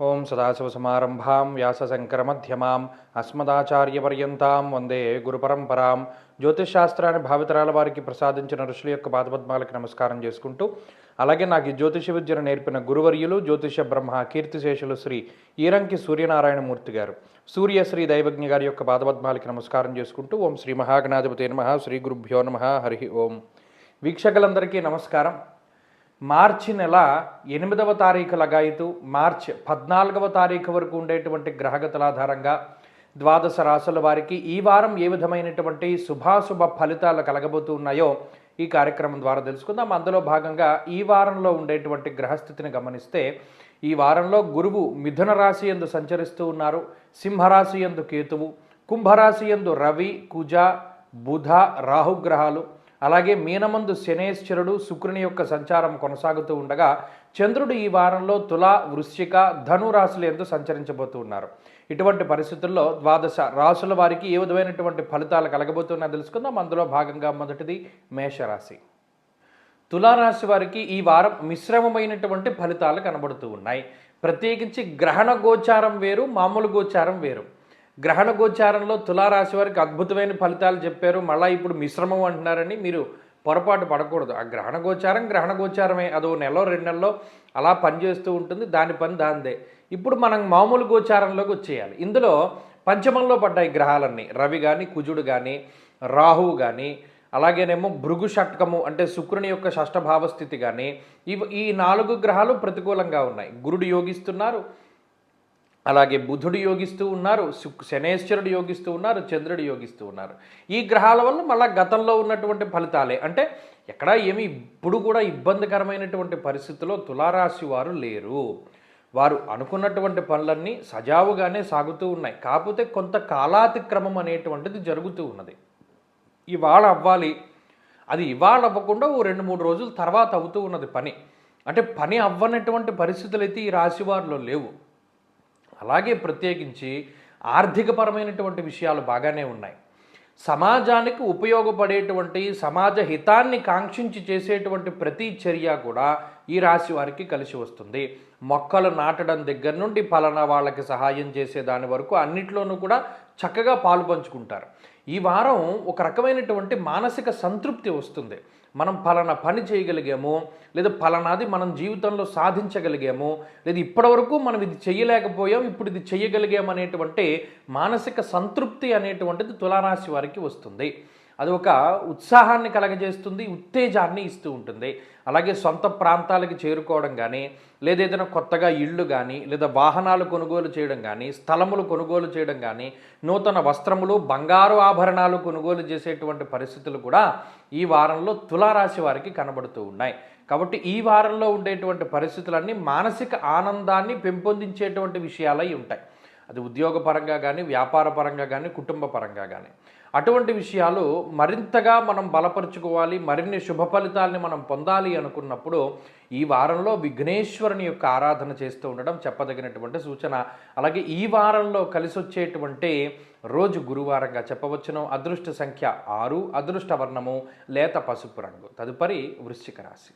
ఓం సదాశివసమారంభాం వ్యాసశంకరమధ్యమాం అస్మదాచార్యపర్యంతాం వందే గురుపరంపరాం. జ్యోతిషశాస్త్రాన్ని భావితరాల వారికి ప్రసాదించిన ఋషుల యొక్క పాదపద్మాలకి నమస్కారం చేసుకుంటూ, అలాగే నాకు ఈ జ్యోతిష విద్యను నేర్పిన గురువర్యులు జ్యోతిష బ్రహ్మ కీర్తిశేషులు శ్రీ ఈరంకి సూర్యనారాయణమూర్తి గారు, సూర్యశ్రీ దైవజ్ఞ గారి యొక్క పాదపద్మాలకి నమస్కారం చేసుకుంటూ, ఓం శ్రీ మహాగణాధిపతి నమః, శ్రీ గురుభ్యో నమః, హరి ఓం. వీక్షకులందరికీ నమస్కారం. మార్చి నెల 8వ తారీఖు లగాయితూ మార్చి 14వ తారీఖు వరకు ఉండేటువంటి గ్రహగతుల ఆధారంగా ద్వాదశ రాశుల వారికి ఈ వారం ఏ విధమైనటువంటి శుభాశుభ ఫలితాలు కలగబోతూ ఉన్నాయో ఈ కార్యక్రమం ద్వారా తెలుసుకుందాం. అందులో భాగంగా ఈ వారంలో ఉండేటువంటి గ్రహస్థితిని గమనిస్తే, ఈ వారంలో గురువు మిథున రాశి యందు సంచరిస్తూ ఉన్నారు, సింహరాశి యందు కేతువు, కుంభరాశి యందు రవి, కుజ, బుధ, రాహుగ్రహాలు, అలాగే మీనమందు శనేశ్వరుడు, శుక్రుని యొక్క సంచారం కొనసాగుతూ ఉండగా, చంద్రుడు ఈ వారంలో తుల, వృశ్చిక, ధను రాశుల యందు సంచరించబోతూ ఉన్నారు. ఇటువంటి పరిస్థితుల్లో ద్వాదశ రాశుల వారికి ఏ విధమైనటువంటి ఫలితాలు కలగబోతున్నా తెలుసుకుందాం. అందులో భాగంగా మొదటిది మేషరాశి. తులారాశి వారికి ఈ వారం మిశ్రమమైనటువంటి ఫలితాలు కనబడుతూ ఉన్నాయి. ప్రత్యేకించి గ్రహణ గోచారం వేరు, మామూలు గోచారం వేరు. గ్రహణ గోచారంలో తులారాశి వారికి అద్భుతమైన ఫలితాలు చెప్పారు, మళ్ళీ ఇప్పుడు మిశ్రమం అంటున్నారని మీరు పొరపాటు పడకూడదు. ఆ గ్రహణ గోచారమే, అదో నెలలో 2 నెలల్లో అలా పనిచేస్తూ ఉంటుంది, దాని పని దాందే. ఇప్పుడు మనం మామూలు గోచారంలోకి వచ్చేయాలి. ఇందులో పంచమంలో పడ్డాయి గ్రహాలన్నీ, రవి కానీ, కుజుడు కానీ, రాహువు కానీ, అలాగేనేమో భృగు షట్కము అంటే శుక్రుని యొక్క షష్ఠభావ స్థితి కానీ, ఈ 4 గ్రహాలు ప్రతికూలంగా ఉన్నాయి. గురుడు యోగిస్తున్నారు, అలాగే బుధుడు యోగిస్తూ ఉన్నారు, శనేశ్వరుడు యోగిస్తూ ఉన్నారు, చంద్రుడు యోగిస్తూ ఉన్నారు. ఈ గ్రహాల వల్ల మళ్ళీ గతంలో ఉన్నటువంటి ఫలితాలే, అంటే ఎక్కడా ఏమి ఇప్పుడు కూడా ఇబ్బందికరమైనటువంటి పరిస్థితిలో తులారాశి వారు లేరు. వారు అనుకున్నటువంటి పనులన్నీ సజావుగానే సాగుతూ ఉన్నాయి. కాకపోతే కొంత కాలాతిక్రమం అనేటువంటిది జరుగుతూ ఉన్నది. ఇవాళ అవ్వాలి, అది ఇవాళ అవ్వకుండా ఓ 2-3 రోజుల తర్వాత అవుతూ ఉన్నది పని. అంటే పని అవ్వనటువంటి పరిస్థితులు అయితే ఈ రాశి వారిలో లేవు. అలాగే ప్రత్యేకించి ఆర్థికపరమైనటువంటి విషయాలు బాగానే ఉన్నాయి. సమాజానికి ఉపయోగపడేటువంటి, సమాజ హితాన్ని కాంక్షించి చేసేటువంటి ప్రతి చర్య కూడా ఈ రాశి వారికి కలిసి వస్తుంది. మొక్కలు నాటడం దగ్గర నుండి పలానా వాళ్ళకి సహాయం చేసే దాని వరకు అన్నిట్లోనూ కూడా చక్కగా పాలు పంచుకుంటారు. ఈ వారం ఒక రకమైనటువంటి మానసిక సంతృప్తి వస్తుంది. మనం పలానా పని చేయగలిగాము, లేదా పలానాది మనం జీవితంలో సాధించగలిగాము, లేదా ఇప్పటివరకు మనం ఇది చేయలేకపోయాం, ఇప్పుడు ఇది చేయగలిగాము అనేటువంటి మానసిక సంతృప్తి అనేటువంటిది తులారాశి వారికి వస్తుంది. అది ఒక ఉత్సాహాన్ని కలగజేస్తుంది, ఉత్తేజాన్ని ఇస్తూ ఉంటుంది. అలాగే సొంత ప్రాంతాలకి చేరుకోవడం కానీ, లేదా ఏదైనా కొత్తగా ఇళ్ళు కానీ, లేదా వాహనాలు కొనుగోలు చేయడం కానీ, స్థలములు కొనుగోలు చేయడం కానీ, నూతన వస్త్రములు, బంగారు ఆభరణాలు కొనుగోలు చేసేటువంటి పరిస్థితులు కూడా ఈ వారంలో తులారాశి వారికి కనబడుతూ ఉన్నాయి. కాబట్టి ఈ వారంలో ఉండేటువంటి పరిస్థితులన్నీ మానసిక ఆనందాన్ని పెంపొందించేటువంటి విషయాలై ఉంటాయి. అది ఉద్యోగపరంగా కానీ, వ్యాపార పరంగా కానీ, కుటుంబ పరంగా కానీ. అటువంటి విషయాలు మరింతగా మనం బలపరుచుకోవాలి, మరిన్ని శుభ ఫలితాలని మనం పొందాలి అనుకున్నప్పుడు ఈ వారంలో విఘ్నేశ్వరుని యొక్క ఆరాధన చేస్తూ ఉండడం చెప్పదగినటువంటి సూచన. అలాగే ఈ వారంలో కలిసి వచ్చేటువంటి రోజు గురువారంగా చెప్పవచ్చును. అదృష్ట సంఖ్య 6, అదృష్ట వర్ణము లేత పసుపు రంగు. తదుపరి వృశ్చిక రాశి.